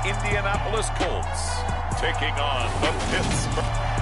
Indianapolis Colts taking on the Pittsburgh.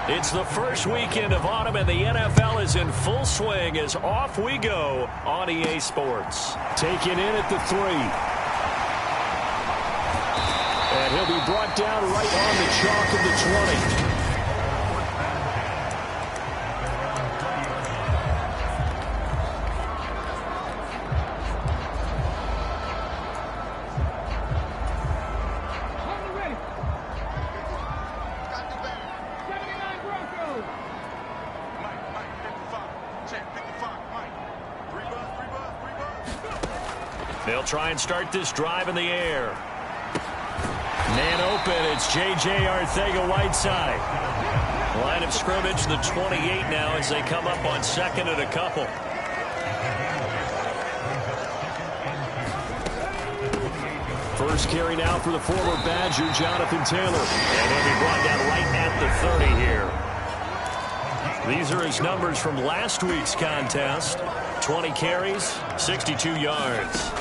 It's the first weekend of autumn, and the NFL is in full swing as off we go on EA Sports. Taken in at the 3. And he'll be brought down right on the chalk of the 20. They'll try and start this drive in the air. Man open, it's J.J. Arcega-Whiteside. Line of scrimmage, the 28 now as they come up on second and a couple. first carry now for the former Badger, Jonathan Taylor. And he'll be brought down right at the 30 here. These are his numbers from last week's contest. 20 carries, 62 yards.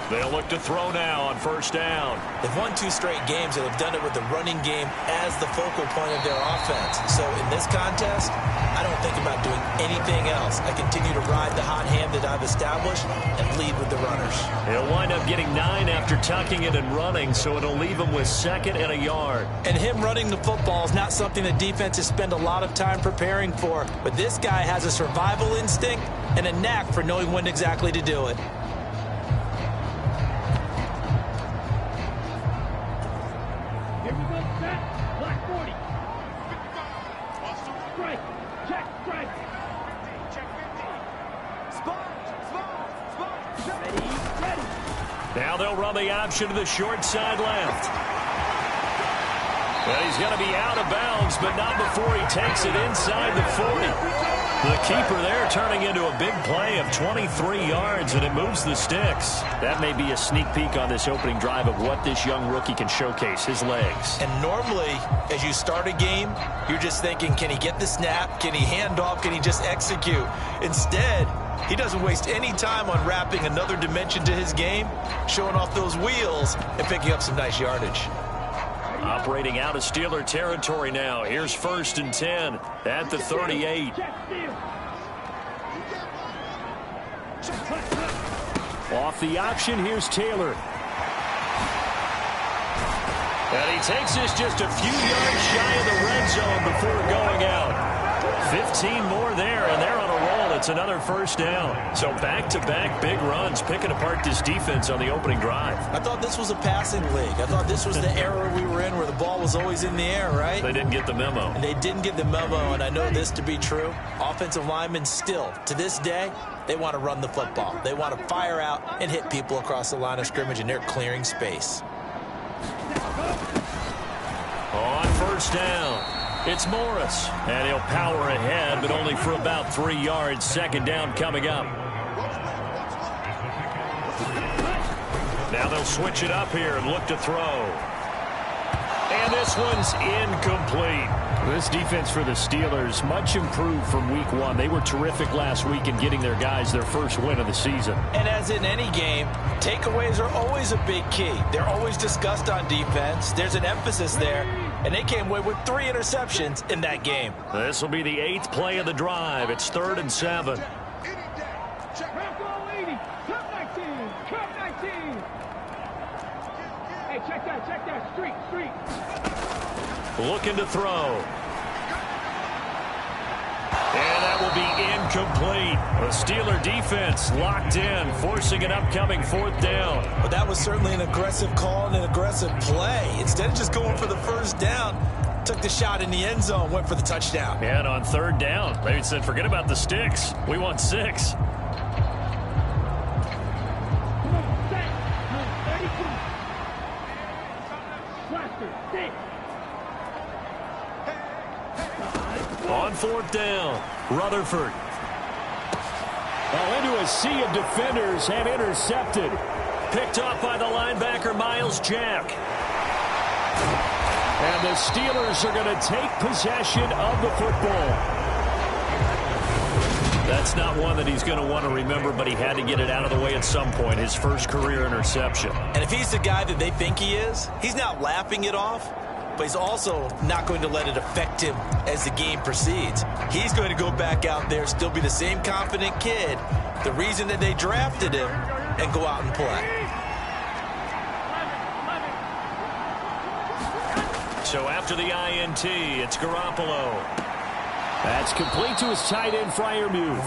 They'll look to throw now on first down. They've won 2 straight games, and they've done it with the running game as the focal point of their offense. So in this contest, I don't think about doing anything else. I continue to ride the hot hand that I've established and lead with the runners. He'll wind up getting 9 after tucking it and running, so it'll leave him with 2nd and a yard. And him running the football is not something that defenses spend a lot of time preparing for. But this guy has a survival instinct and a knack for knowing when exactly to do it. Now they'll run the option to the short side left. Well, he's going to be out of bounds, but not before he takes it inside the 40. The keeper there turning into a big play of 23 yards, and it moves the sticks. That may be a sneak peek on this opening drive of what this young rookie can showcase, his legs. And normally, as you start a game, you're just thinking, can he get the snap? Can he hand off? Can he just execute? Instead, he doesn't waste any time on wrapping another dimension to his game, showing off those wheels, and picking up some nice yardage. Operating out of Steeler territory now. Here's 1st and 10 at the 38. Off the option, here's Taylor. And he takes this just a few yards shy of the red zone before going out. 15 more there, and they're on a roll. It's another first down. So back-to-back big runs, picking apart this defense on the opening drive. I thought this was a passing league. I thought this was the era we were in where the ball was always in the air, right? They didn't get the memo. And they didn't get the memo, and I know this to be true. Offensive linemen still, to this day, they want to run the football. They want to fire out and hit people across the line of scrimmage, and they're clearing space. On first down, it's Morris. And he'll power ahead, but only for about 3 yards. 2nd down coming up. Now they'll switch it up here and look to throw. And this one's incomplete. This defense for the Steelers, much improved from week 1. They were terrific last week in getting their guys their first win of the season. And as in any game, takeaways are always a big key. They're always discussed on defense. There's an emphasis there, and they came away with 3 interceptions in that game. This will be the 8th play of the drive. It's 3rd and 7. Check that, street. Looking to throw. And that will be incomplete. The Steeler defense locked in, forcing an upcoming 4th down. But that was certainly an aggressive call and an aggressive play. Instead of just going for the first down, took the shot in the end zone, went for the touchdown. And on 3rd down, they said, forget about the sticks. We want 6. On 4th down, Rutherford. Well, into a sea of defenders and intercepted. Picked off by the linebacker, Miles Jack. And the Steelers are going to take possession of the football. That's not one that he's going to want to remember, but he had to get it out of the way at some point, his first career interception. And if he's the guy that they think he is, he's not laughing it off, but he's also not going to let it affect him as the game proceeds. He's going to go back out there, still be the same confident kid, the reason that they drafted him, and go out and play. So after the INT, it's Garoppolo. That's complete to his tight end, Freiermuth.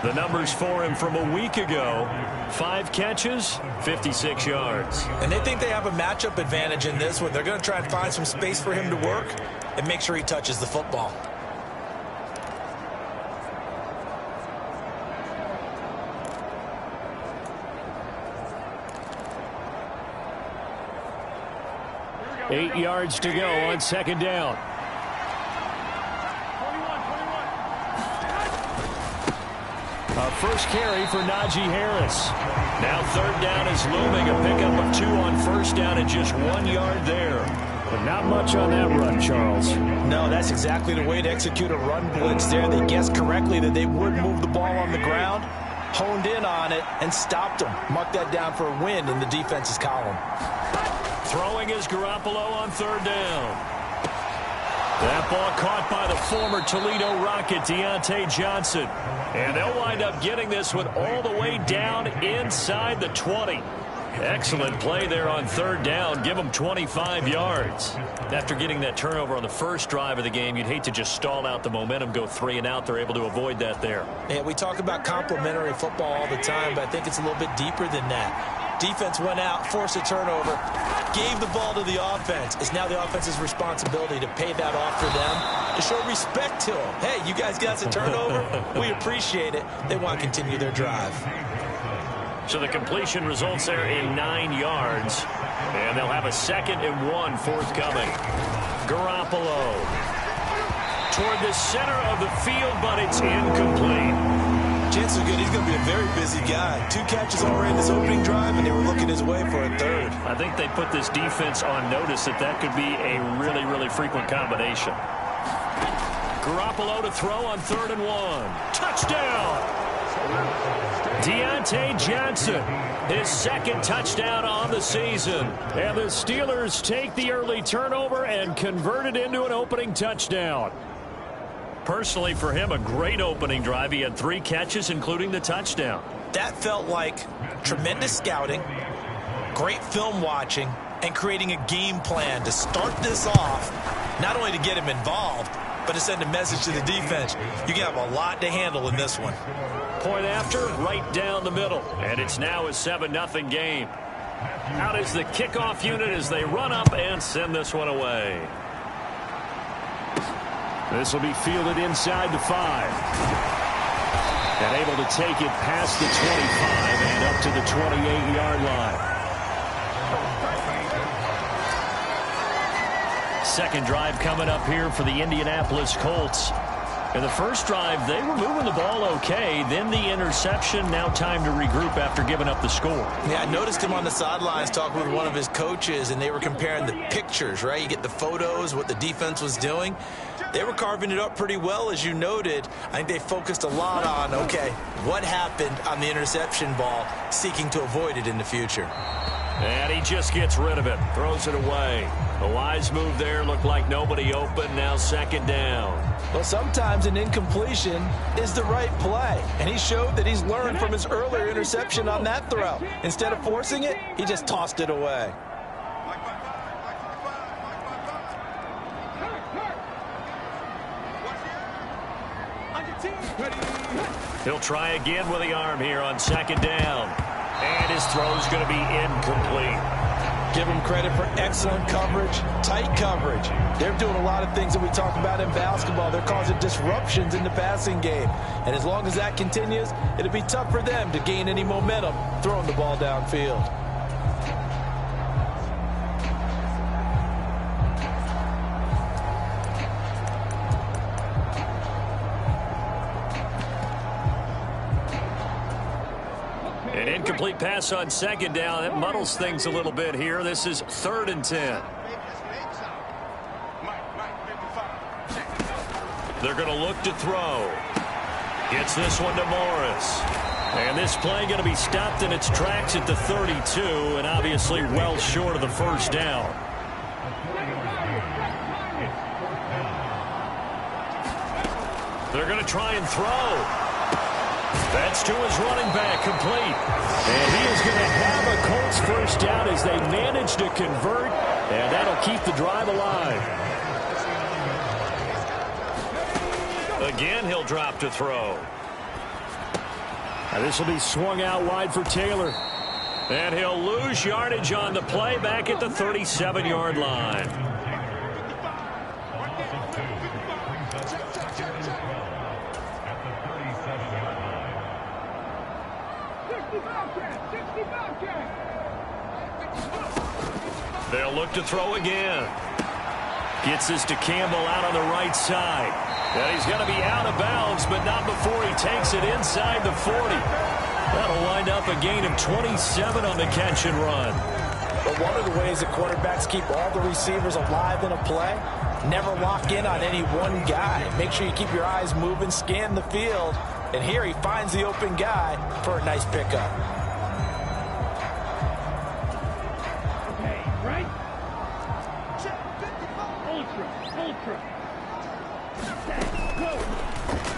The numbers for him from a week ago: 5 catches, 56 yards. And they think they have a matchup advantage in this one. They're going to try and find some space for him to work and make sure he touches the football. Eight yards to go on 2nd down. Our first carry for Najee Harris. Now third down is looming. A pickup of 2 on first down and just 1 yard there. But not much on that run, Charles. No, that's exactly the way to execute a run blitz there. They guessed correctly that they would move the ball on the ground, honed in on it, and stopped them. Mark that down for a win in the defense's column. Throwing is Garoppolo on third down. That ball caught by the former Toledo Rocket, Deontay Johnson. And they'll wind up getting this one all the way down inside the 20. Excellent play there on third down. Give them 25 yards. After getting that turnover on the first drive of the game, you'd hate to just stall out the momentum, go 3 and out. They're able to avoid that there. Yeah, we talk about complementary football all the time, but I think it's a little bit deeper than that. Defense went out, forced a turnover, gave the ball to the offense. It's now the offense's responsibility to pay that off for them, to show respect to them. Hey, you guys got us a turnover? We appreciate it. They want to continue their drive. So the completion results there in 9 yards. And they'll have a 2nd and 1 forthcoming. Garoppolo toward the center of the field, but it's incomplete. Chances are good he's going to be a very busy guy. 2 catches already in this opening drive, and they were looking his way for a third. I think they put this defense on notice that could be a really, really frequent combination. Garoppolo to throw on 3rd and 1. Touchdown! Deontay Johnson, his 2nd touchdown on the season. And the Steelers take the early turnover and convert it into an opening touchdown. Personally, for him, a great opening drive. He had 3 catches, including the touchdown. That felt like tremendous scouting, great film watching, and creating a game plan to start this off, not only to get him involved, but to send a message to the defense. You can have a lot to handle in this one. Point after, right down the middle. And it's now a 7-0 game. Out is the kickoff unit as they run up and send this one away. This will be fielded inside the 5. And able to take it past the 25 and up to the 28-yard line. Second drive coming up here for the Indianapolis Colts. In the first drive, they were moving the ball okay. Then the interception. Now time to regroup after giving up the score. Yeah, I noticed him on the sidelines talking with one of his coaches, and they were comparing the pictures, right? You get the photos, what the defense was doing. They were carving it up pretty well, as you noted. I think they focused a lot on, okay, what happened on the interception ball, seeking to avoid it in the future. And he just gets rid of it, throws it away. A wise move there, looked like nobody open, now 2nd down. Well, sometimes an incompletion is the right play, and he showed that he's learned from his earlier interception on that throw. Instead of forcing it, he just tossed it away. He'll try again with the arm here on 2nd down. And his throw's going to be incomplete. Give them credit for excellent coverage, tight coverage. They're doing a lot of things that we talk about in basketball. They're causing disruptions in the passing game. And as long as that continues, it'll be tough for them to gain any momentum throwing the ball downfield. An incomplete pass on 2nd down. That muddles things a little bit here. This is 3rd and 10. They're going to look to throw. Gets this one to Morris. And this play going to be stopped in its tracks at the 32, and obviously well short of the first down. They're going to try and throw. That's to his running back, complete. And he is going to have a Colts first down as they manage to convert, and that'll keep the drive alive. Again, he'll drop to throw. Now this will be swung out wide for Taylor. And he'll lose yardage on the play back at the 37-yard line. They'll look to throw again. Gets this to Campbell out on the right side. And he's going to be out of bounds, but not before he takes it inside the 40. That'll wind up a gain of 27 on the catch and run. But one of the ways that quarterbacks keep all the receivers alive in a play, never lock in on any one guy. Make sure you keep your eyes moving, scan the field. And here he finds the open guy for a nice pickup. Okay, right? Ultra. Go.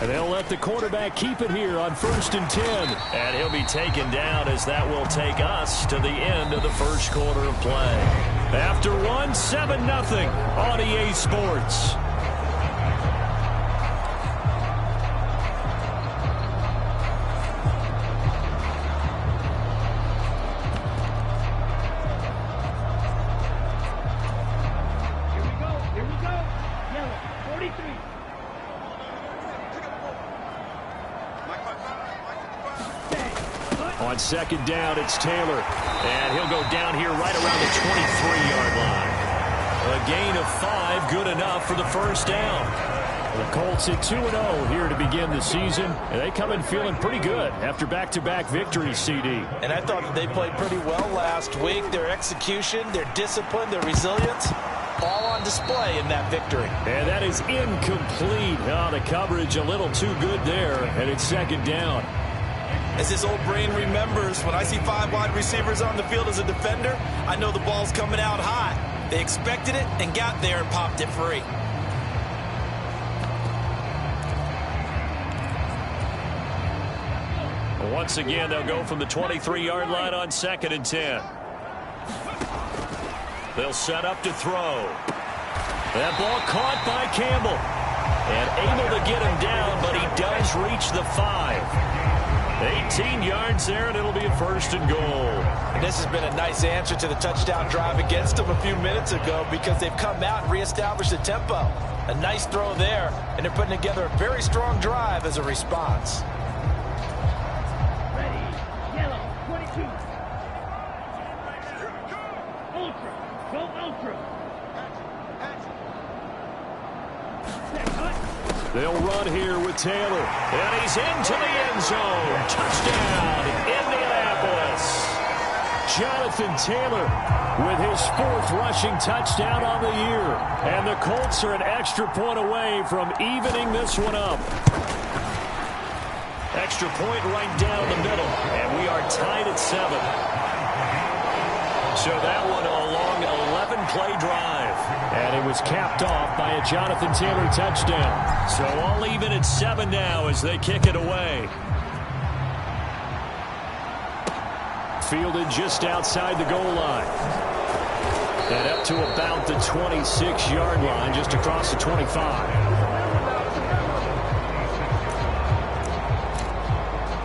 And they'll let the quarterback keep it here on 1st and 10. And he'll be taken down as that will take us to the end of the first quarter of play. After one, 7-0 on EA Sports. Here we go. Yellow, 43. On 2nd down, it's Taylor. And he'll go down here right around the 23-yard line. A gain of 5, good enough for the first down. The Colts at 2-0 here to begin the season, and they come in feeling pretty good after back-to-back victories, CD. And I thought that they played pretty well last week. Their execution, their discipline, their resilience, all on display in that victory. And that is incomplete. Oh, the coverage a little too good there, and it's 2nd down. As his old brain remembers, when I see 5 wide receivers on the field as a defender, I know the ball's coming out hot. They expected it and got there and popped it free. Once again, they'll go from the 23-yard line on 2nd and 10. They'll set up to throw. That ball caught by Campbell. And able to get him down, but he does reach the 5. 18 yards there, and it'll be a 1st and goal. And this has been a nice answer to the touchdown drive against them a few minutes ago because they've come out and reestablished the tempo. A nice throw there, and they're putting together a very strong drive as a response. Ready. Yellow, 22. Ultra. Go ultra. They'll run here with Taylor. And he's into the end zone. Touchdown, Indianapolis. Jonathan Taylor with his 4th rushing touchdown on the year. And the Colts are an extra point away from evening this one up. Extra point right down the middle. And we are tied at 7. So that one a long 11-play drive. And it was capped off by a Jonathan Taylor touchdown. So all even at 7 now as they kick it away. Fielded just outside the goal line. And up to about the 26-yard line, just across the 25.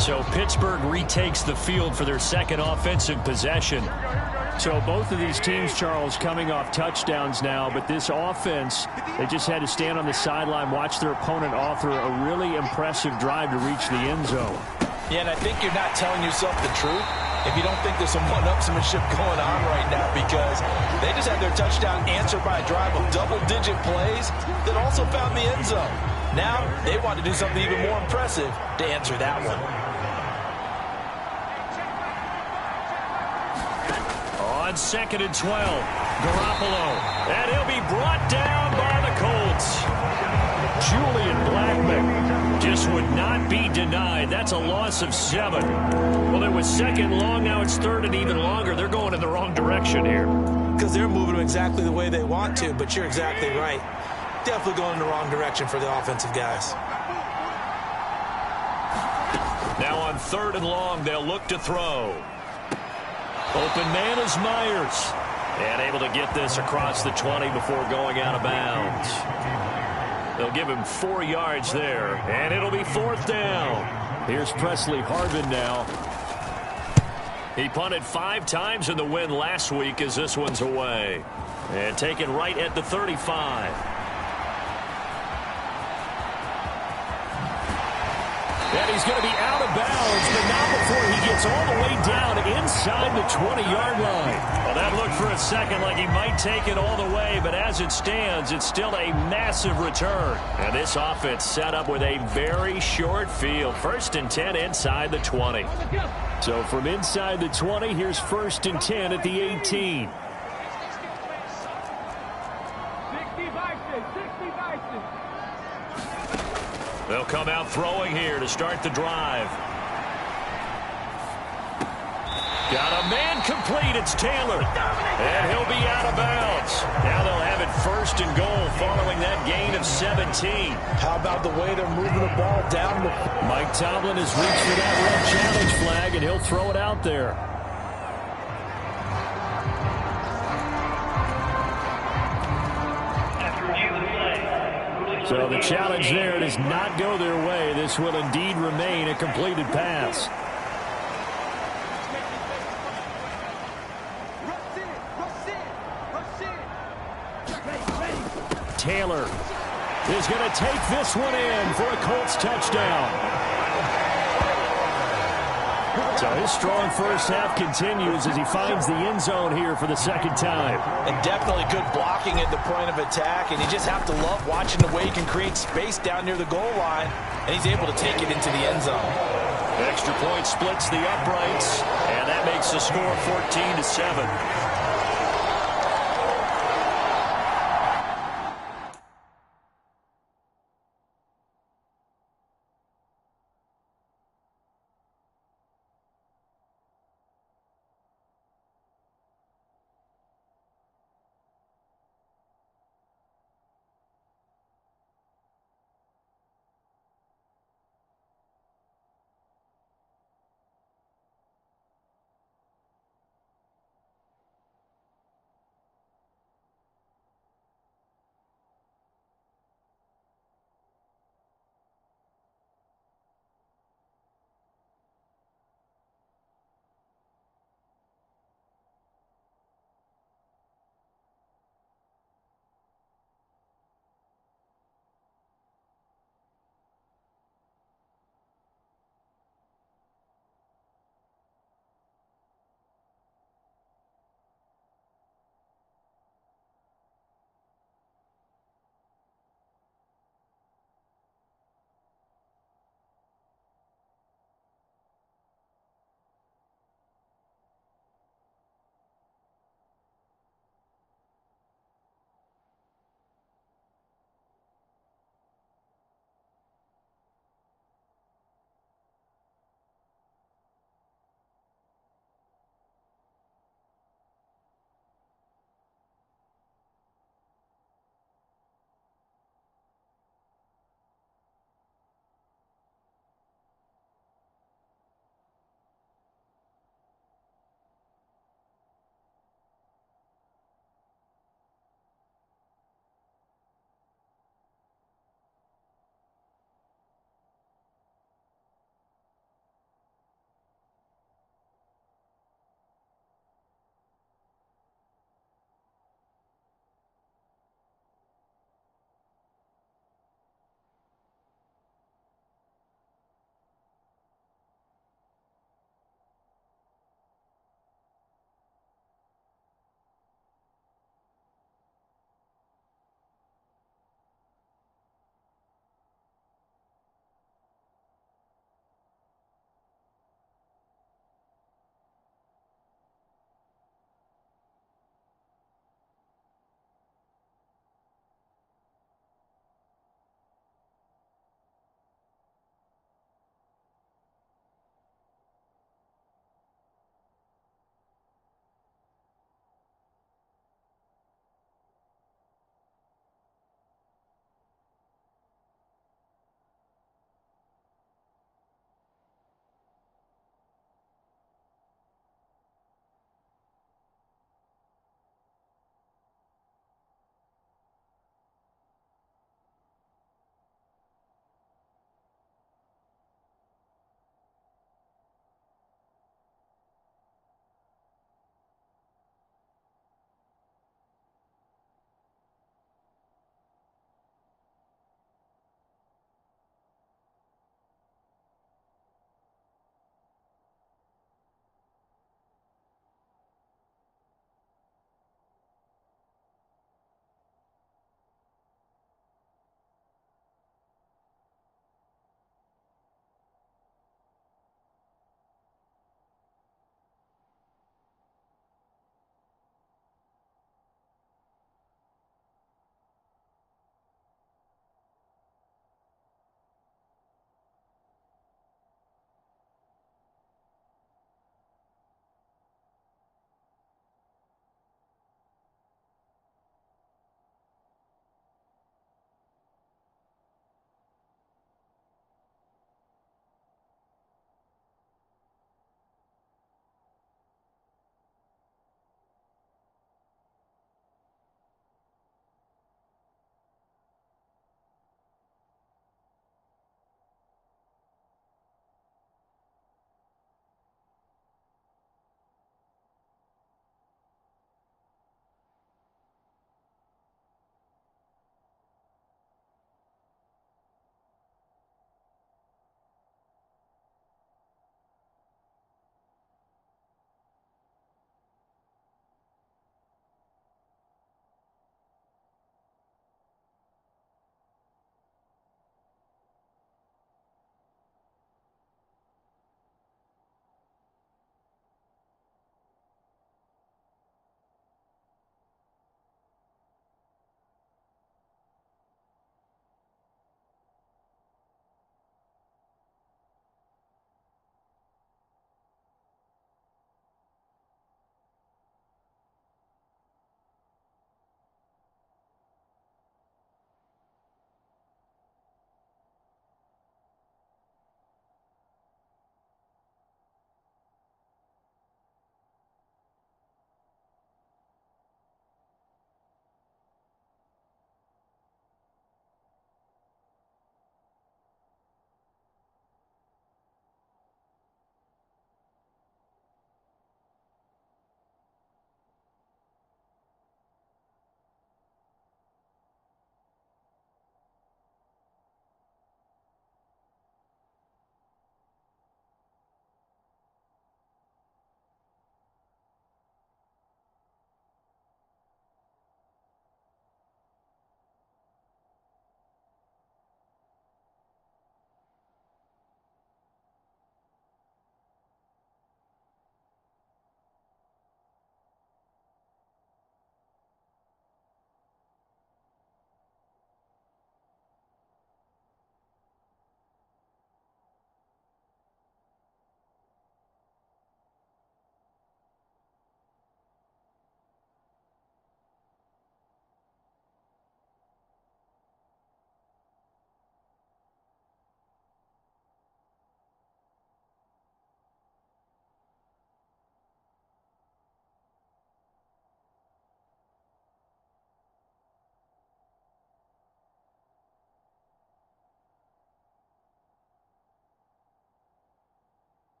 So Pittsburgh retakes the field for their 2nd offensive possession. So both of these teams, Charles, coming off touchdowns now, but this offense, they just had to stand on the sideline, watch their opponent author a really impressive drive to reach the end zone. Yeah, and I think you're not telling yourself the truth if you don't think there's some one-upsmanship going on right now because they just had their touchdown answered by a drive of double-digit plays that also found the end zone. Now they want to do something even more impressive to answer that one. On 2nd and 12, Garoppolo. And he'll be brought down by the Colts. Julian Blackmon just would not be denied. That's a loss of 7. Well, it was 2nd long. Now it's 3rd and even longer. They're going in the wrong direction here. Because they're moving them exactly the way they want to, but you're exactly right. Definitely going in the wrong direction for the offensive guys. Now on 3rd and long, they'll look to throw. Open man is Myers. And able to get this across the 20 before going out of bounds. They'll give him 4 yards there, and it'll be 4th down. Here's Presley Harvin now. He punted 5 times in the win last week as this one's away. And taken right at the 35. And And he's going to be out of bounds, but not before he gets all the way down inside the 20-yard line. Well, that looked for a second like he might take it all the way, but as it stands, it's still a massive return. And this offense set up with a very short field. 1st and 10 inside the 20. So from inside the 20, here's 1st and 10 at the 18. They'll come out throwing here to start the drive. Got a man complete. It's Taylor. And he'll be out of bounds. Now they'll have it 1st and goal following that gain of 17. How about the way they're moving the ball down the... Mike Tomlin has reached for that red challenge flag, and he'll throw it out there. So the challenge there does not go their way. This will indeed remain a completed pass. Taylor is going to take this one in for a Colts touchdown. So his strong first half continues as he finds the end zone here for the 2nd time. And definitely good blocking at the point of attack, and you just have to love watching the way he can create space down near the goal line, and he's able to take it into the end zone. Extra point splits the uprights, and that makes the score 14-7.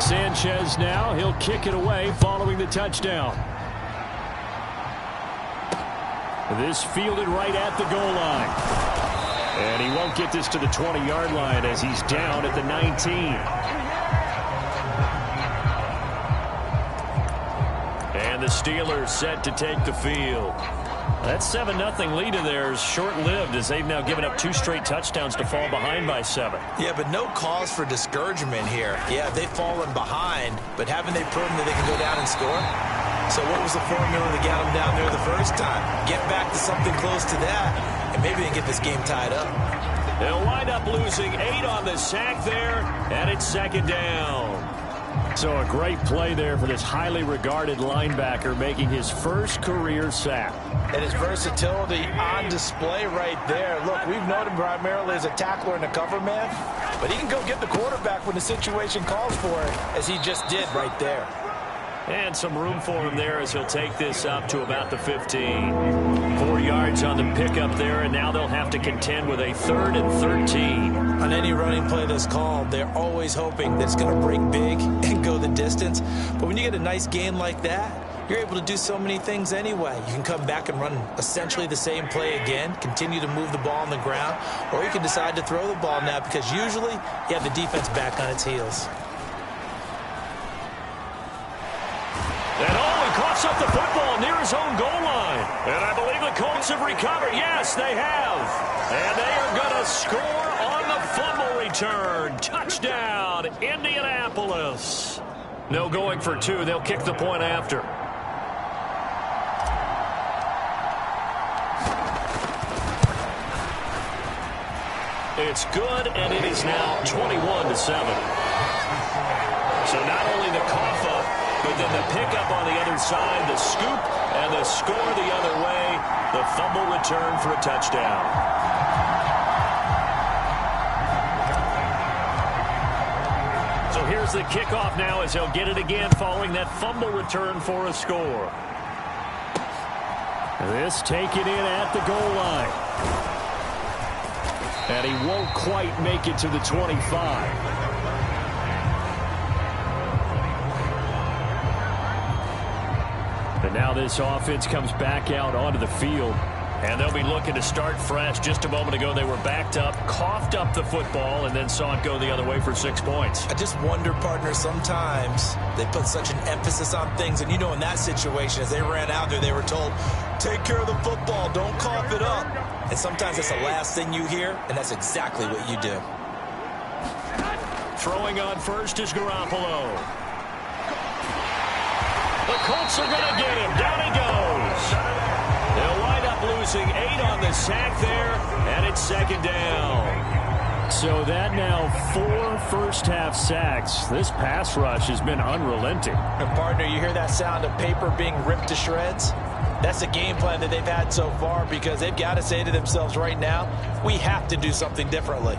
Sanchez now. He'll kick it away following the touchdown. This fielded right at the goal line. And he won't get this to the 20-yard line as he's down at the 19. And the Steelers set to take the field. That 7-0 lead of theirs short-lived as they've now given up 2 straight touchdowns to fall behind by 7. Yeah, but no cause for discouragement here. Yeah, they've fallen behind, but haven't they proven that they can go down and score? So what was the formula that got them down there the first time? Get back to something close to that, and maybe they can get this game tied up. They'll wind up losing 8 on the sack there, and it's 2nd down. So a great play there for this highly regarded linebacker making his first career sack. And his versatility on display right there. Look, we've known him primarily as a tackler and a cover man, but he can go get the quarterback when the situation calls for it, as he just did right there. And some room for him there as he'll take this up to about the 15. 4 yards on the pickup there, and now they'll have to contend with a 3rd and 13. On any running play that's called, they're always hoping that it's going to break big and go the distance. But when you get a nice gain like that, you're able to do so many things anyway. You can come back and run essentially the same play again, continue to move the ball on the ground, or you can decide to throw the ball now because usually you have the defense back on its heels. And he coughs up the football near his own goal line. And I believe the Colts have recovered. Yes, they have. And they are going to score on the fumble return. Touchdown, Indianapolis. No going for 2. They'll kick the point after. It's good, and it is now 21-7. So not only the cough up, but then the pickup on the other side, the scoop, and the score the other way, the fumble return for a touchdown. So here's the kickoff now as he'll get it again following that fumble return for a score. This taken in at the goal line. And he won't quite make it to the 25. And now this offense comes back out onto the field. And they'll be looking to start fresh. Just a moment ago, they were backed up, coughed up the football, and then saw it go the other way for 6 points. I just wonder, partner, sometimes they put such an emphasis on things. And, you know, in that situation, as they ran out there, they were told, take care of the football, don't cough it up. And sometimes that's the last thing you hear, and that's exactly what you do. Throwing on first is Garoppolo. The Colts are going to get him. Down he goes. They'll wind up losing 8 on the sack there, and it's 2nd down. So that now 4 first-half sacks. This pass rush has been unrelenting. And, partner, you hear that sound of paper being ripped to shreds? That's the game plan that they've had so far because they've got to say to themselves right now, we have to do something differently.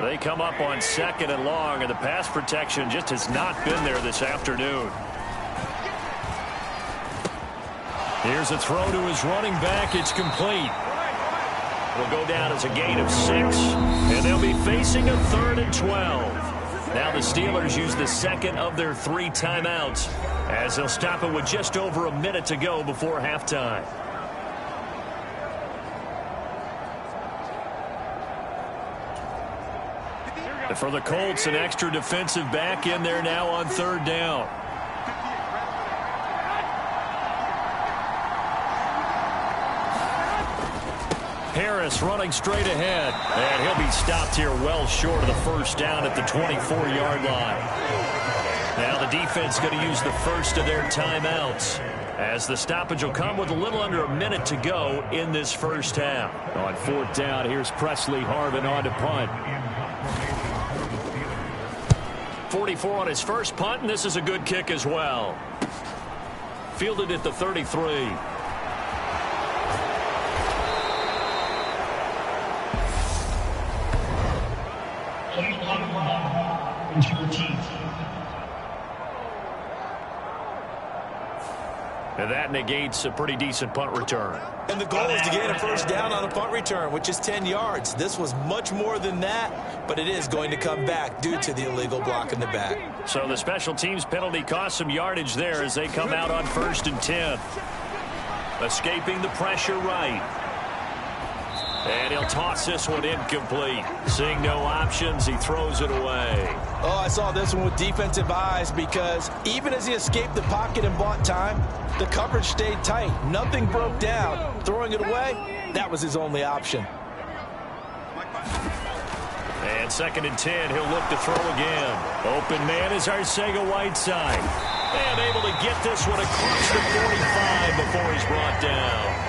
They come up on 2nd and long, and the pass protection just has not been there this afternoon. Here's a throw to his running back. It's complete. Will go down as a gain of 6, and they'll be facing a 3rd and 12. Now the Steelers use the 2nd of their 3 timeouts as they'll stop it with just over a minute to go before halftime. And for the Colts, an extra defensive back in there now on 3rd down. Harris running straight ahead, and he'll be stopped here well short of the 1st down at the 24-yard line. Now the defense going to use the first of their timeouts as the stoppage will come with a little under a minute to go in this 1st half. On 4th down, here's Presley Harvin on to punt. 44 on his first punt, and this is a good kick as well. Fielded at the 33. And that negates a pretty decent punt return. And the goal is to gain a first down on a punt return, which is 10 yards. This was much more than that, but it is going to come back due to the illegal block in the back. So the special teams penalty cost some yardage there as they come out on 1st and 10. Escaping the pressure right. And he'll toss this one incomplete. Seeing no options, he throws it away. Oh, I saw this one with defensive eyes because even as he escaped the pocket and bought time, the coverage stayed tight. Nothing broke down. Throwing it away, that was his only option. And 2nd and 10, he'll look to throw again. Open man is Arcega-Whiteside. And able to get this one across the 45 before he's brought down.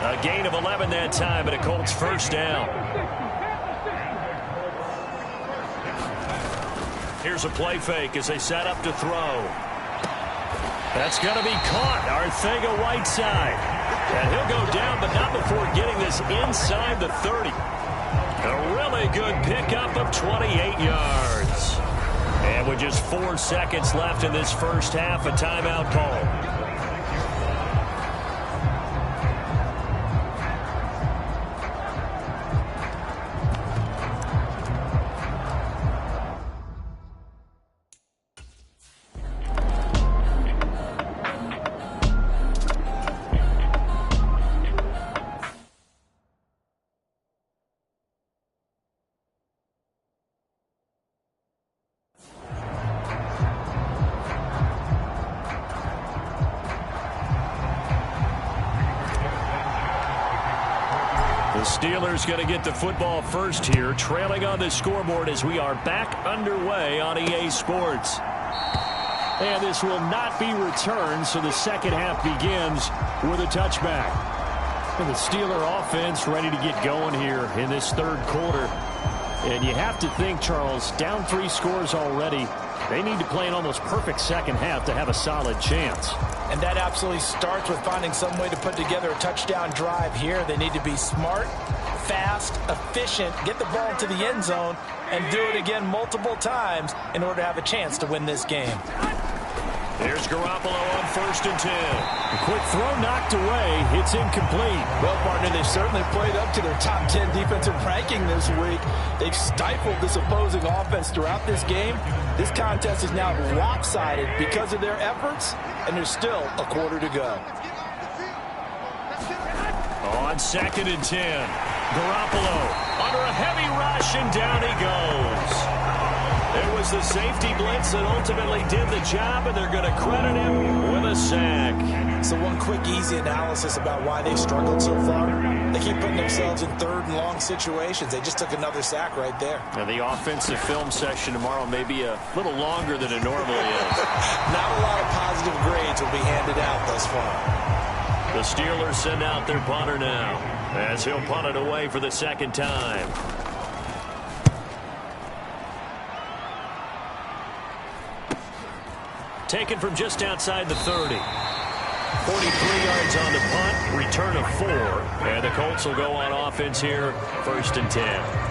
A gain of 11 that time, and a Colts first down. Here's a play fake as they set up to throw. That's going to be caught. Arcega-Whiteside. And he'll go down, but not before getting this inside the 30. A really good pickup of 28 yards. And with just 4 seconds left in this first half, a timeout call. The Steelers going to get the football first here, trailing on the scoreboard as we are back underway on EA Sports. And this will not be returned, so the second half begins with a touchback. And the Steeler offense ready to get going here in this third quarter. And you have to think, Charles, down 3 scores already. They need to play an almost perfect second half to have a solid chance. And that absolutely starts with finding some way to put together a touchdown drive here. They need to be smart, fast, efficient, get the ball to the end zone, and do it again multiple times in order to have a chance to win this game. There's Garoppolo on 1st and 10. A quick throw knocked away. It's incomplete. Well, partner, they've certainly played up to their top 10 defensive ranking this week. They've stifled this opposing offense throughout this game. This contest is now lopsided because of their efforts, and there's still a quarter to go. On 2nd and 10, Garoppolo under a heavy rush, and down he goes. It was the safety blitz that ultimately did the job, and they're going to credit him with a sack. So one quick, easy analysis about why they've struggled so far. They keep putting themselves in 3rd and long situations. They just took another sack right there. Now, the offensive film session tomorrow may be a little longer than it normally is. Not a lot of positive grades will be handed out thus far. The Steelers send out their punter now, as he'll punt it away for the second time. Taken from just outside the 30. 43 yards on the punt, return of 4. And the Colts will go on offense here, 1st and 10.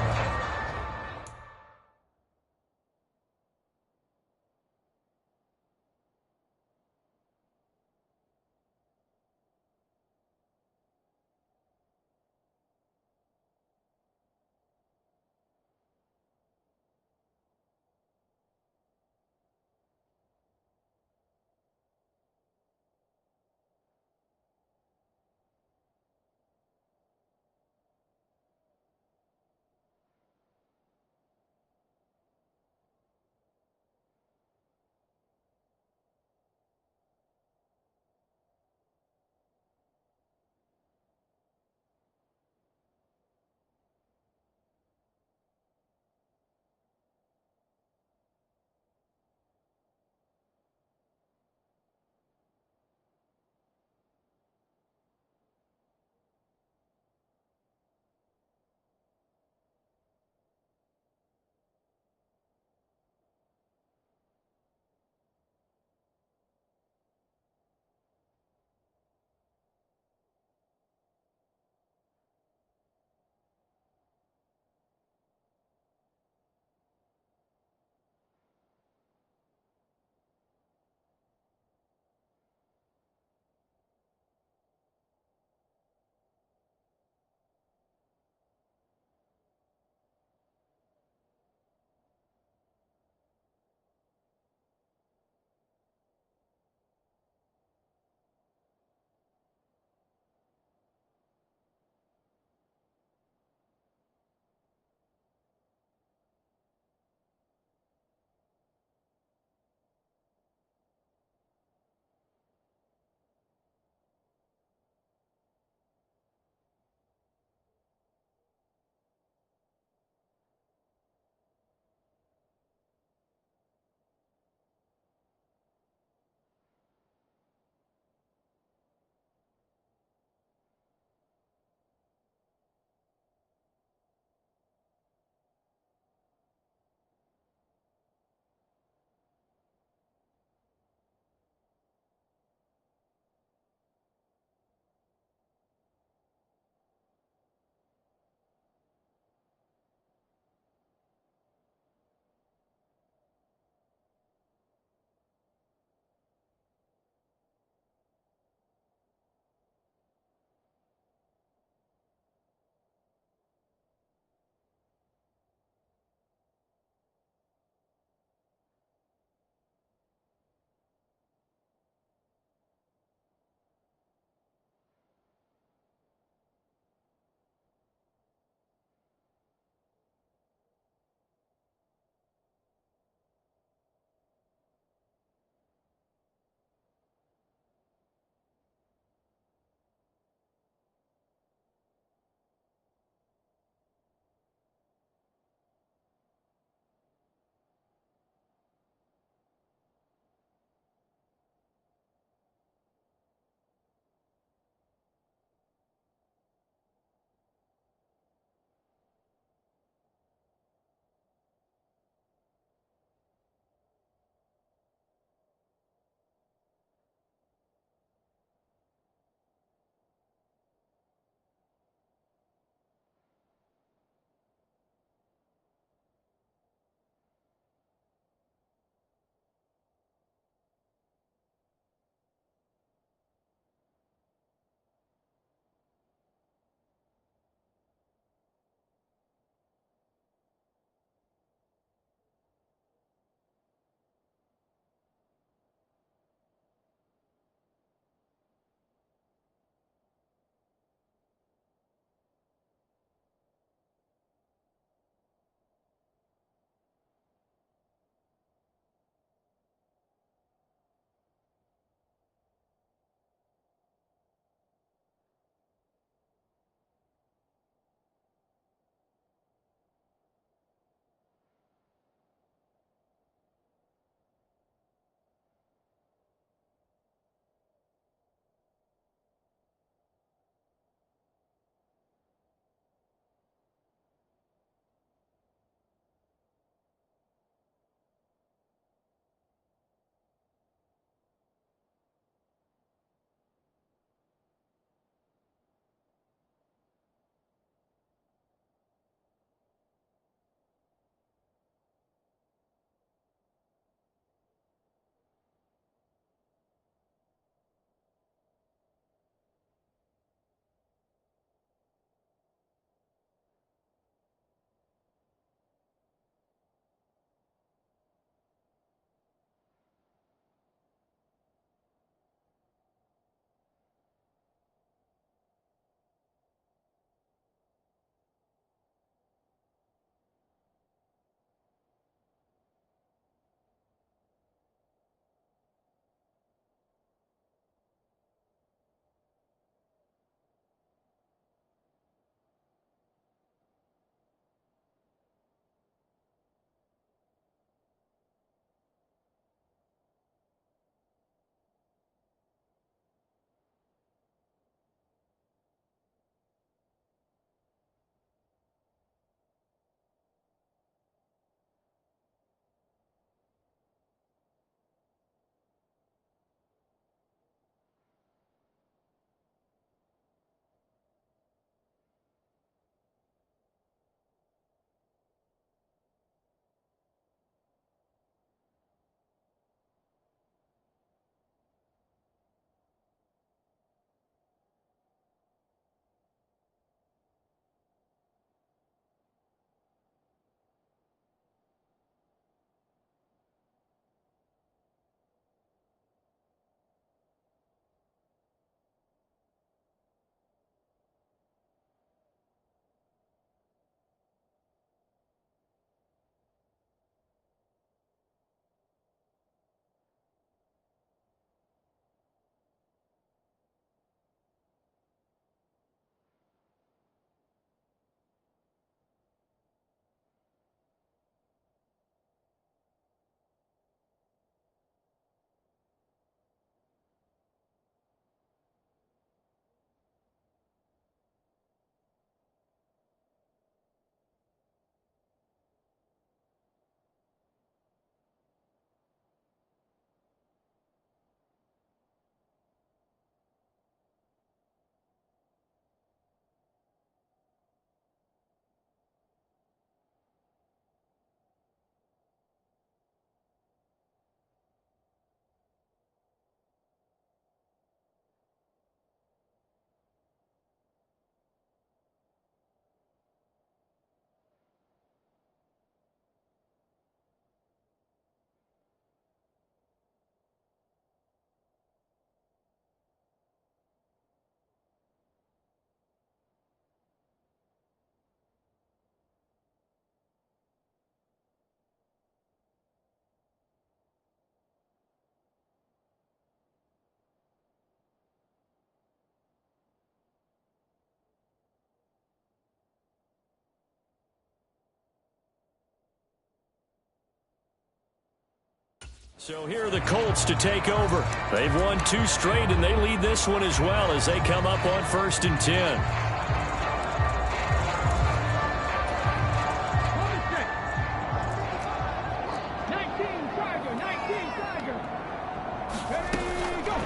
So here are the Colts to take over. They've won 2 straight, and they lead this one as well as they come up on 1st and 10.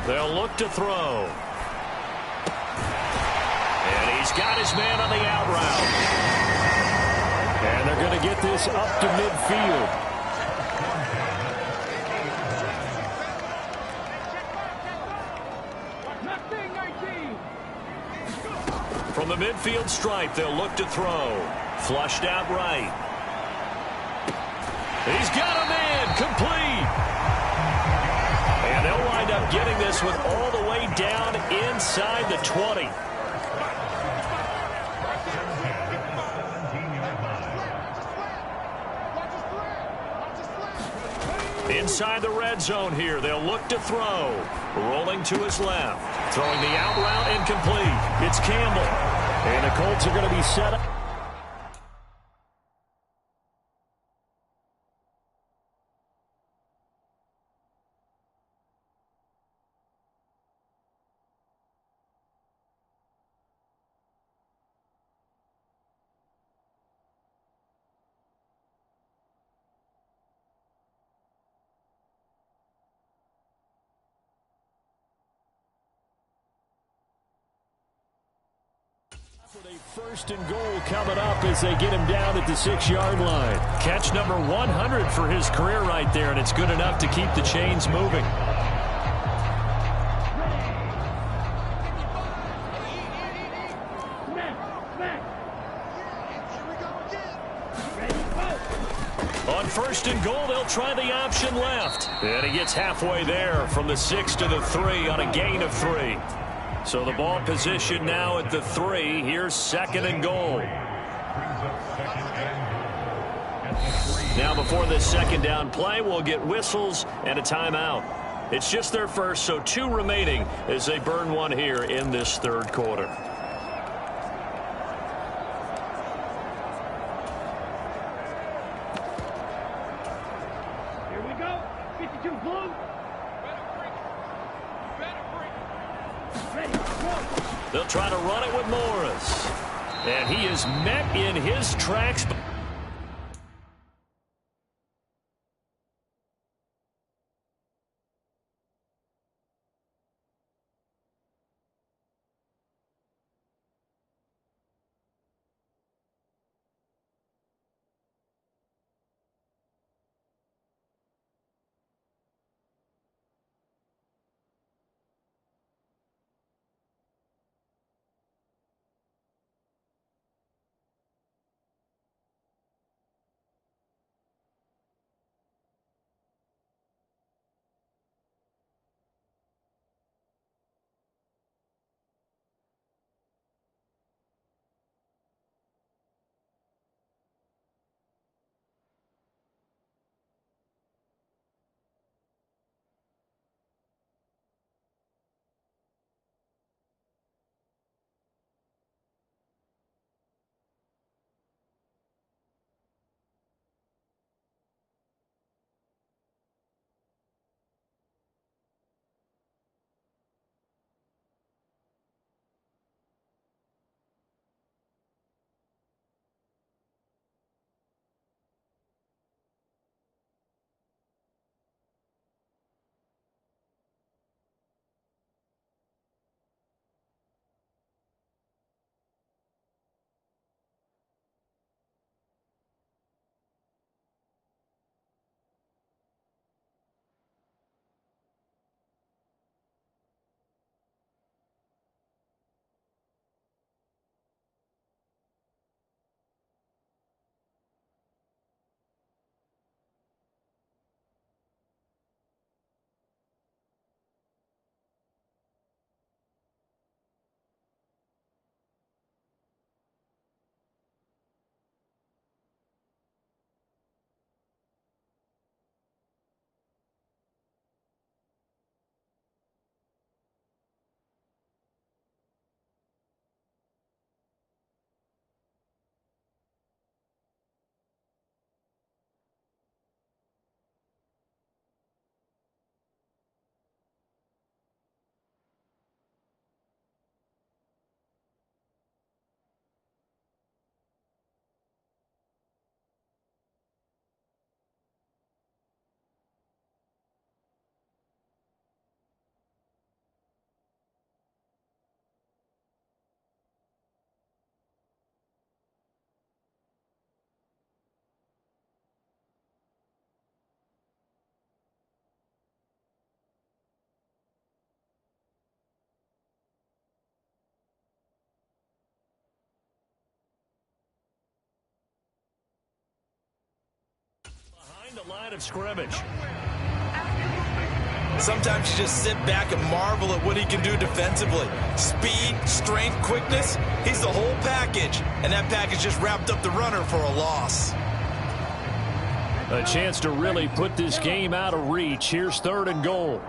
They'll look to throw. And he's got his man on the out route. And they're going to get this up to midfield. From the midfield stripe, they'll look to throw. Flushed out right. He's got a man, complete. And they'll wind up getting this one all the way down inside the 20. Inside the red zone here, they'll look to throw. Rolling to his left. Throwing the out route incomplete. It's Campbell. And the Colts are going to be set up. With a 1st and goal coming up as they get him down at the 6-yard line. Catch number 100 for his career right there, and it's good enough to keep the chains moving. On 1st and goal, they'll try the option left. And he gets halfway there from the 6 to the 3 on a gain of 3. So the ball position now at the 3. Here's 2nd and goal. Now before this 2nd down play, we'll get whistles and a timeout. It's just their first, so 2 remaining as they burn one here in this 3rd quarter. Here we go. 52 blue. They'll try to run it with Morris. And he is met in his tracks. the line of scrimmage. Sometimes you just sit back and marvel at what he can do defensively. Speed, strength, quickness, he's the whole package. And that package just wrapped up the runner for a loss. A chance to really put this game out of reach. Here's 3rd and goal.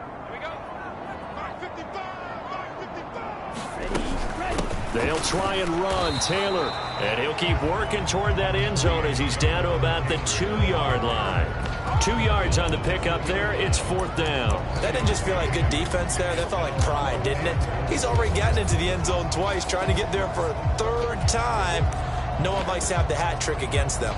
They'll try and run. Taylor. And he'll keep working toward that end zone as he's down to about the 2-yard line. 2 yards on the pickup there. It's 4th down. That didn't just feel like good defense there. That felt like pride, didn't it? He's already gotten into the end zone twice, trying to get there for a 3rd time. No one likes to have the hat trick against them.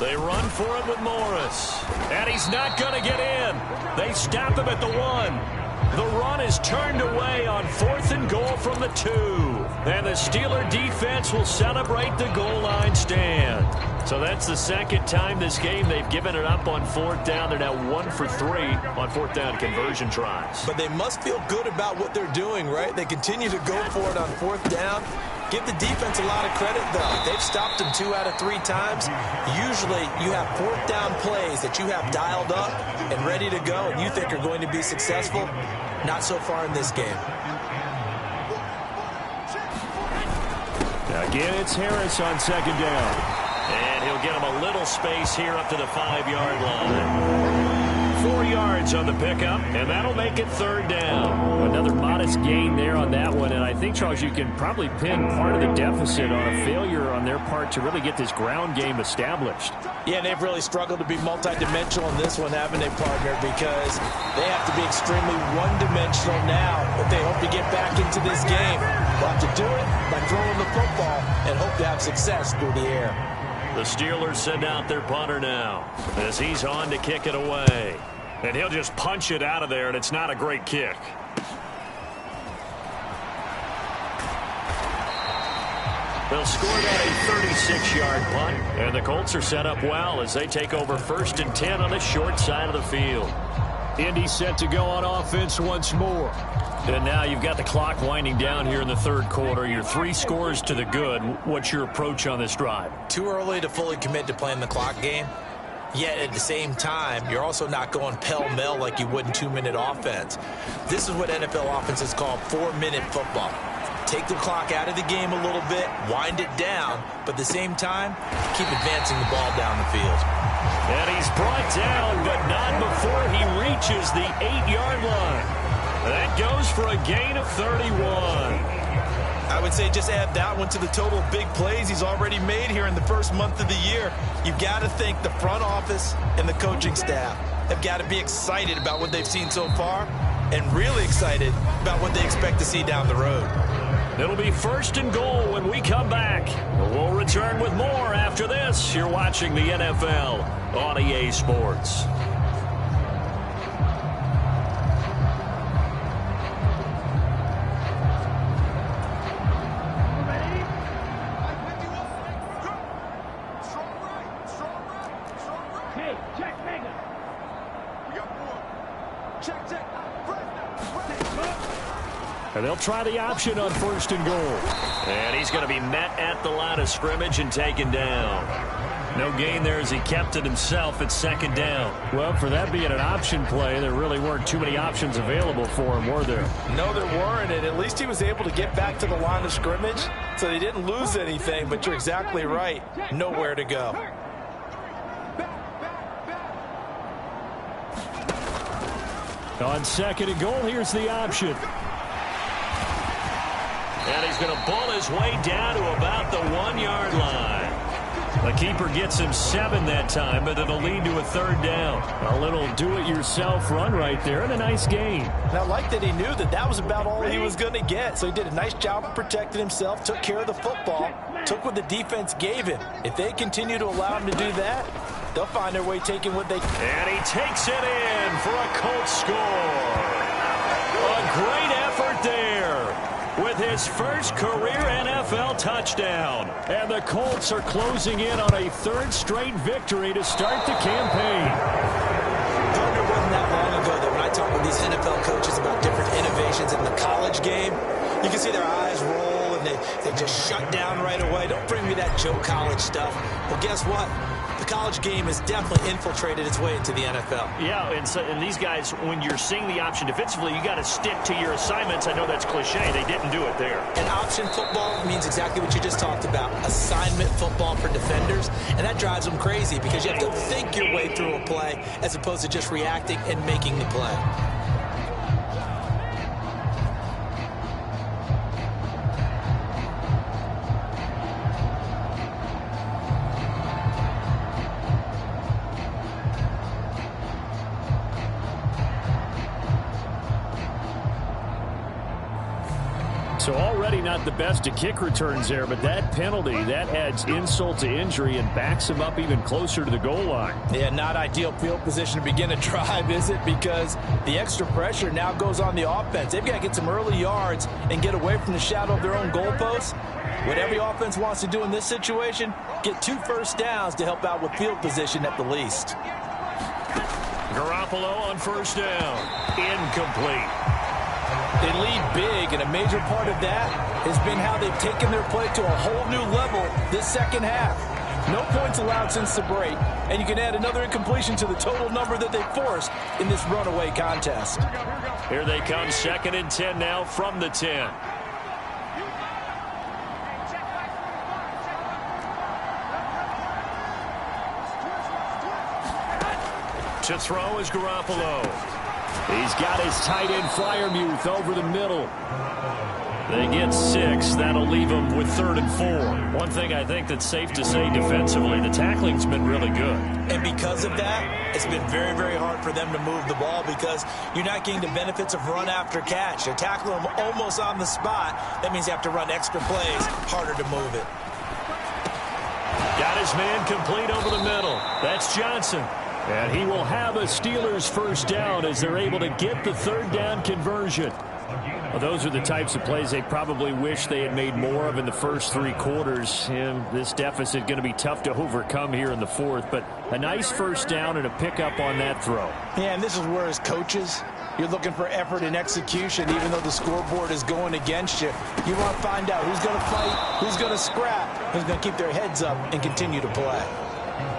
They run for it with Morris. And he's not going to get in. They stop him at the 1. The run is turned away on 4th and goal from the 2. And the Steeler defense will celebrate the goal line stand. So that's the 2nd time this game they've given it up on 4th down. They're now 1 for 3 on 4th down conversion tries. But they must feel good about what they're doing, right? They continue to go for it on 4th down. Give the defense a lot of credit, though. They've stopped them 2 out of 3 times. Usually, you have 4th down plays that you have dialed up and ready to go and you think are going to be successful. Not so far in this game. Again, it's Harris on 2nd down. And he'll get him a little space here up to the 5-yard line. 4 yards on the pickup, and that'll make it 3rd down. Another modest gain there on that one, and I think, Charles, you can probably pin part of the deficit on a failure on their part to really get this ground game established. Yeah, and they've really struggled to be multidimensional in this one, haven't they, partner? Because they have to be extremely one-dimensional now if they hope to get back into this game. They'll have to do it by throwing the football and hope to have success through the air. The Steelers send out their punter now as he's on to kick it away. And he'll just punch it out of there, and it's not a great kick. They'll score that a 36-yard punt, and the Colts are set up well as they take over 1st and 10 on the short side of the field. Indy set to go on offense once more. And now you've got the clock winding down here in the 3rd quarter. You're 3 scores to the good. What's your approach on this drive? Too early to fully commit to playing the clock game. Yet at the same time, you're also not going pell-mell like you would in 2-minute offense. This is what NFL offenses call 4-minute football. Take the clock out of the game a little bit, wind it down, but at the same time, keep advancing the ball down the field. And he's brought down, but not before he reaches the 8-yard line. That goes for a gain of 31. I would say just add that one to the total of big plays he's already made here in the first month of the year. You've got to think the front office and the coaching staff have got to be excited about what they've seen so far and really excited about what they expect to see down the road. It'll be 1st and goal when we come back. We'll return with more after this. You're watching the NFL on EA Sports. And they'll try the option on 1st and goal. And he's going to be met at the line of scrimmage and taken down. No gain there as he kept it himself at 2nd down. Well, for that being an option play, there really weren't too many options available for him, were there? No, there weren't, and at least he was able to get back to the line of scrimmage, so they didn't lose anything, but you're exactly right. Nowhere to go. On 2nd and goal, here's the option. And he's going to bull his way down to about the 1-yard line. The keeper gets him 7 that time, but it'll lead to a 3rd down. A little do-it-yourself run right there and a nice gain. And I like that he knew that that was about all he was going to get, so he did a nice job of protecting himself, took care of the football, took what the defense gave him. If they continue to allow him to do that, they'll find their way taking what they can. And he takes it in for a Colts score. A great effort there. with his first career NFL touchdown. And the Colts are closing in on a third straight victory to start the campaign. It wasn't that long ago that when I talk with these NFL coaches about different innovations in the college game, you can see their eyes roll and they just shut down right away. Don't bring me that Joe College stuff. Well, guess what? The college game has definitely infiltrated its way into the NFL. Yeah, and these guys, when you're seeing the option defensively, you got to stick to your assignments. I know that's cliche. They didn't do it there. And option football means exactly what you just talked about, assignment football for defenders, and that drives them crazy because you have to think your way through a play as opposed to just reacting and making the play. So already not the best to kick returns there, but that penalty, that adds insult to injury and backs him up even closer to the goal line. Yeah, not ideal field position to begin a drive, is it? Because the extra pressure now goes on the offense. They've got to get some early yards and get away from the shadow of their own goalposts. What every offense wants to do in this situation, get 2 first downs to help out with field position at the least. Garoppolo on first down. Incomplete. They lead big, and a major part of that has been how they've taken their play to a whole new level this second half. No points allowed since the break, and you can add another incompletion to the total number that they forced in this runaway contest. Here they come, 2nd and 10 now from the 10. To throw is Garoppolo. He's got his tight end Freiermuth over the middle. They get 6. That'll leave them with 3rd and 4. One thing I think that's safe to say defensively, the tackling's been really good. And because of that, it's been very, very hard for them to move the ball because you're not getting the benefits of run after catch. You're tackling them almost on the spot. That means you have to run extra plays, harder to move it. Got his man complete over the middle. That's Johnson. And he will have a Steelers first down as they're able to get the 3rd down conversion. Well, those are the types of plays they probably wish they had made more of in the first 3 quarters. And this deficit going to be tough to overcome here in the 4th. But a nice first down and a pickup on that throw. Yeah, and this is where as coaches, you're looking for effort and execution even though the scoreboard is going against you. You want to find out who's going to fight, who's going to scrap, who's going to keep their heads up and continue to play.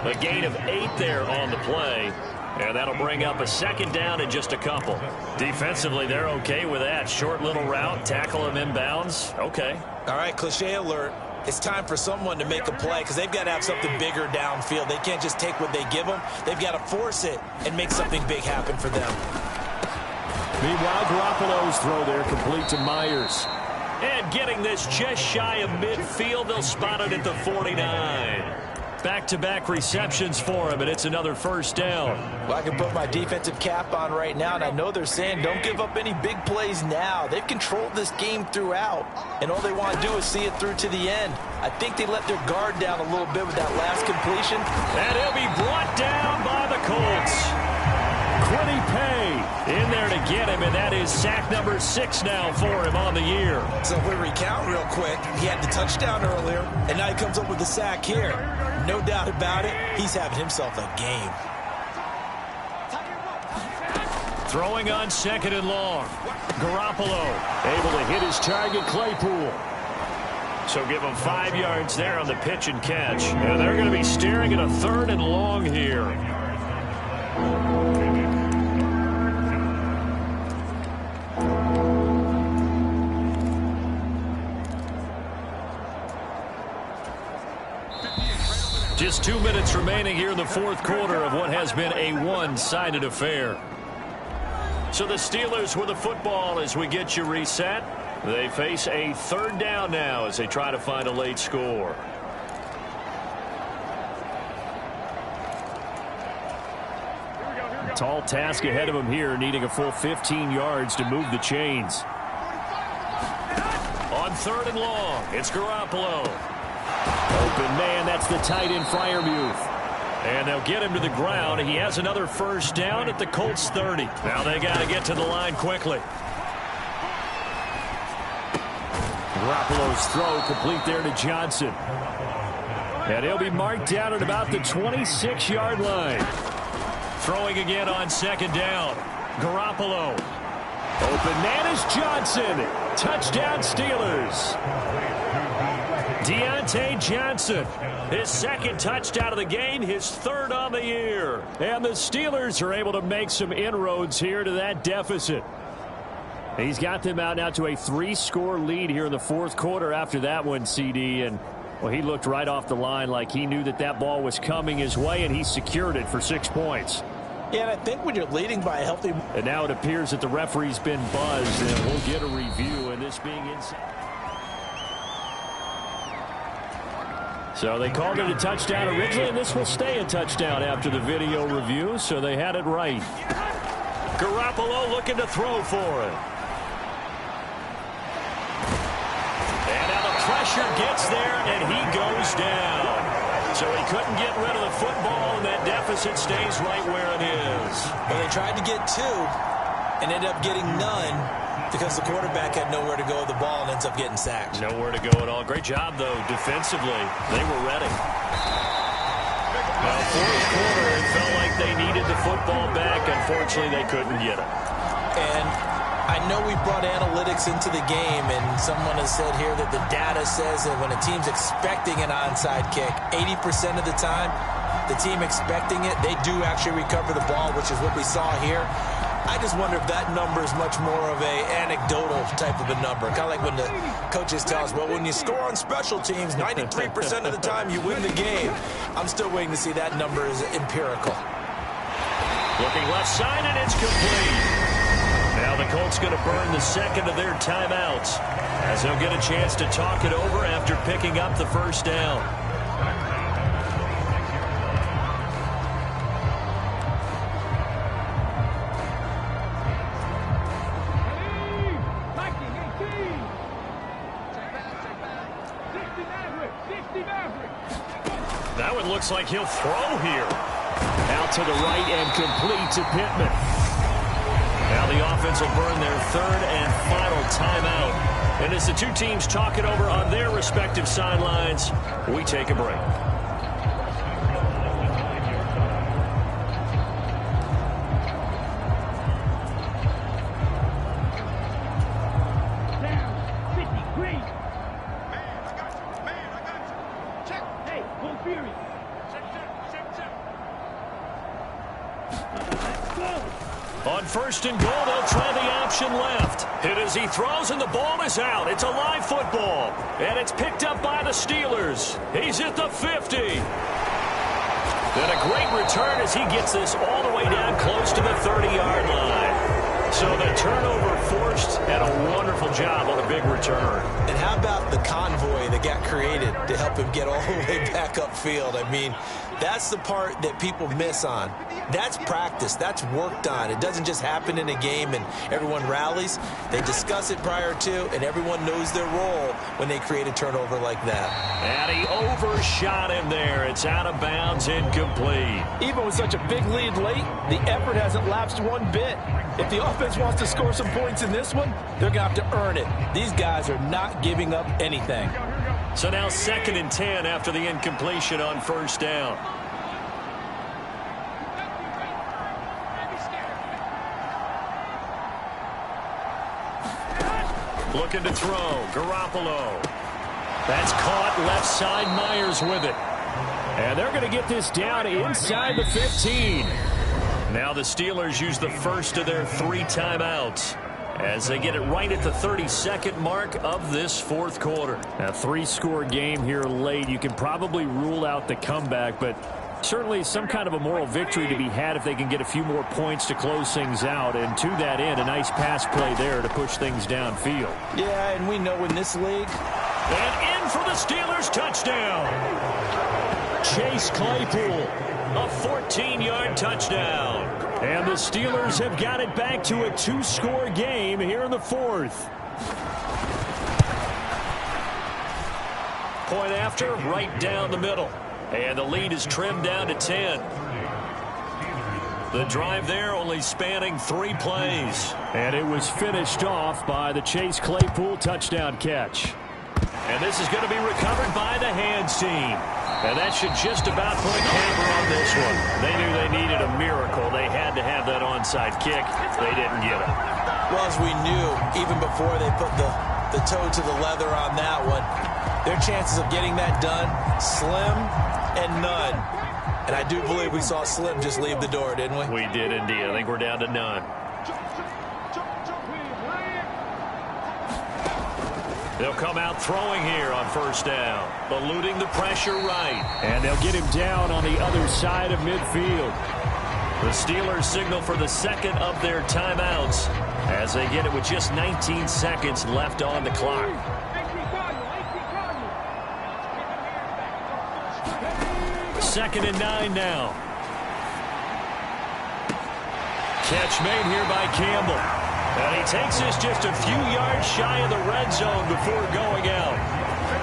A gain of 8 there on the play. And that'll bring up a 2nd down in just a couple. Defensively, they're okay with that. Short little route, tackle him inbounds. Okay. All right, cliche alert. It's time for someone to make a play because they've got to have something bigger downfield. They can't just take what they give them. They've got to force it and make something big happen for them. Meanwhile, Garoppolo's throw there complete to Myers. And getting this just shy of midfield, they'll spot it at the 49. Back-to-back receptions for him, and it's another first down. Well, I can put my defensive cap on right now, and I know they're saying don't give up any big plays now. They've controlled this game throughout, and all they want to do is see it through to the end. I think they let their guard down a little bit with that last completion. And he'll be brought down by the Colts. Quiddy Pay in there to get him, and that is sack number 6 now for him on the year. So if we recount real quick, he had the touchdown earlier, and now he comes up with the sack here. No doubt about it, he's having himself a game. Throwing on 2nd and long. Garoppolo able to hit his target, Claypool. So give him 5 yards there on the pitch and catch. And they're going to be staring at a 3rd and long here. Just 2 minutes remaining here in the 4th quarter of what has been a one-sided affair. So the Steelers with the football as we get you reset. They face a 3rd down now as they try to find a late score. Tall task ahead of him here, needing a full 15 yards to move the chains. On 3rd and long, it's Garoppolo. Open man, that's the tight end Freiermuth. And they'll get him to the ground. He has another first down at the Colts 30. Now they got to get to the line quickly. Garoppolo's throw complete there to Johnson. And he'll be marked down at about the 26-yard line. Throwing again on second down. Garoppolo. Open man is Johnson. Touchdown Steelers. Deontay Johnson. His second touchdown of the game, his third on the year. And the Steelers are able to make some inroads here to that deficit. He's got them out now to a 3-score lead here in the fourth quarter after that one, CD. And, well, he looked right off the line like he knew that that ball was coming his way, and he secured it for 6 points. Yeah, and I think when you're leading by a healthy... And now it appears that the referee's been buzzed, and we'll get a review, and this being inside. So they called it a touchdown originally, and this will stay a touchdown after the video review, so they had it right. Garoppolo looking to throw for it. And now the pressure gets there, and he goes down. So he couldn't get rid of the football, and that deficit stays right where it is. Well, they tried to get 2 and ended up getting none because the quarterback had nowhere to go with the ball and ends up getting sacked. Nowhere to go at all. Great job, though, defensively. They were ready. Well, fourth quarter, it felt like they needed the football back. Unfortunately, they couldn't get it. And I know we brought analytics into the game, and someone has said here that the data says that when a team's expecting an onside kick, 80% of the time, the team expecting it, they do actually recover the ball, which is what we saw here. I just wonder if that number is much more of a anecdotal type of a number. Kind of like when the coaches tell us, well, when you score on special teams, 93% of the time you win the game. I'm still waiting to see that number is empirical. Looking left side, and it's complete. Now the Colts going to burn the second of their timeouts as they'll get a chance to talk it over after picking up the first down. That one looks like he'll throw here. Out to the right and complete to Pittman. Now the offense will burn their third and final timeout. And as the two teams talk it over on their respective sidelines, we take a break. On first and goal, they'll try the option left. Hit as he throws, and the ball is out. It's a live football, and it's picked up by the Steelers. He's at the 50. Then a great return as he gets this all the way down close to the 30-yard line. So the turnover forced, and a wonderful job on a big return. And how about the convoy that got created to help him get all the way back upfield? I mean, that's the part that people miss on. That's practice. That's worked on. It doesn't just happen in a game and everyone rallies. They discuss it prior to, and everyone knows their role when they create a turnover like that. And he overshot him there. It's out of bounds, incomplete. Even with such a big lead late, the effort hasn't lapsed one bit. If the offense wants to score some points in this one, they're going to have to earn it. These guys are not giving up anything. So now 2nd and 10 after the incompletion on first down. Looking to throw. Garoppolo. That's caught left side. Myers with it. And they're going to get this down inside the 15. Now the Steelers use the first of their 3 timeouts as they get it right at the 32nd mark of this fourth quarter. A 3-score game here late. You can probably rule out the comeback, but certainly some kind of a moral victory to be had if they can get a few more points to close things out. And to that end, a nice pass play there to push things downfield. Yeah, and we know in this league. And in for the Steelers touchdown. Chase Claypool, a 14-yard touchdown. And the Steelers have got it back to a 2-score game here in the fourth. Point after, right down the middle. And the lead is trimmed down to 10. The drive there only spanning 3 plays. And it was finished off by the Chase Claypool touchdown catch. And this is going to be recovered by the hands team. And that should just about put a camera on this one. They knew they needed a miracle. They had to have that onside kick. They didn't get it. Well, as we knew, even before they put the toe to the leather on that one, their chances of getting that done, slim and none. And I do believe we saw Slim just leave the door, didn't we? We did indeed. I think we're down to none. They'll come out throwing here on first down, eluding the pressure right. And they'll get him down on the other side of midfield. The Steelers signal for the second of their timeouts as they get it with just 19 seconds left on the clock. Second and 9 now. Catch made here by Campbell. And he takes this just a few yards shy of the red zone before going out.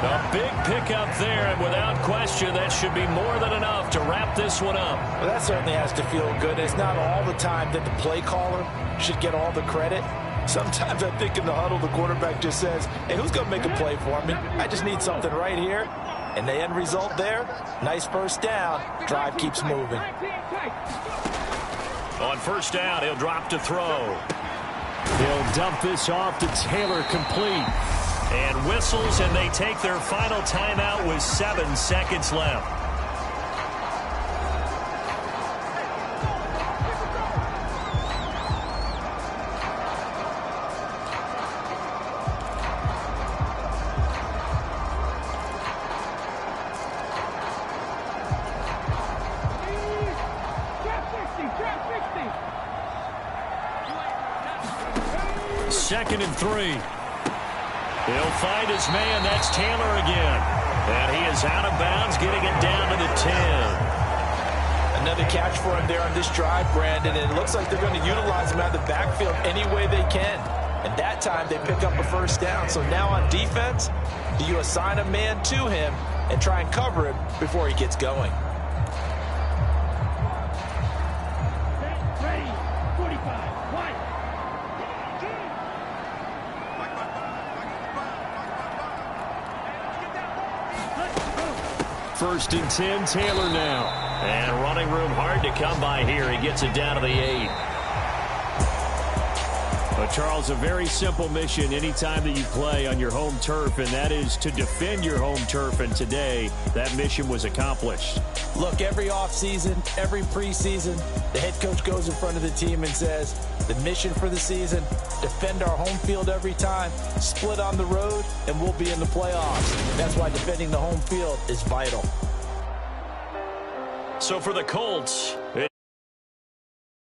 A big pickup there, and without question, that should be more than enough to wrap this one up. Well, that certainly has to feel good. It's not all the time that the play caller should get all the credit. Sometimes I think in the huddle, the quarterback just says, hey, who's going to make a play for me? I just need something right here. And the end result there, nice first down. Drive keeps moving. On first down, he'll drop to throw. He'll dump this off to Taylor, complete. And whistles, and they take their final timeout with 7 seconds left. Second and 3. He'll find his man. That's Taylor again. And he is out of bounds, getting it down to the 10. Another catch for him there on this drive, Brandon. And it looks like they're going to utilize him out of the backfield any way they can. And that time they pick up a first down. So now on defense, do you assign a man to him and try and cover him before he gets going? Ready, 45, one. First and 10, Taylor now. And running room hard to come by here. He gets it down to the 8. But, Charles, a very simple mission anytime that you play on your home turf, and that is to defend your home turf. And today, that mission was accomplished. Look, every offseason, every preseason, the head coach goes in front of the team and says, the mission for the season, defend our home field every time, split on the road, and we'll be in the playoffs. That's why defending the home field is vital. So for the Colts,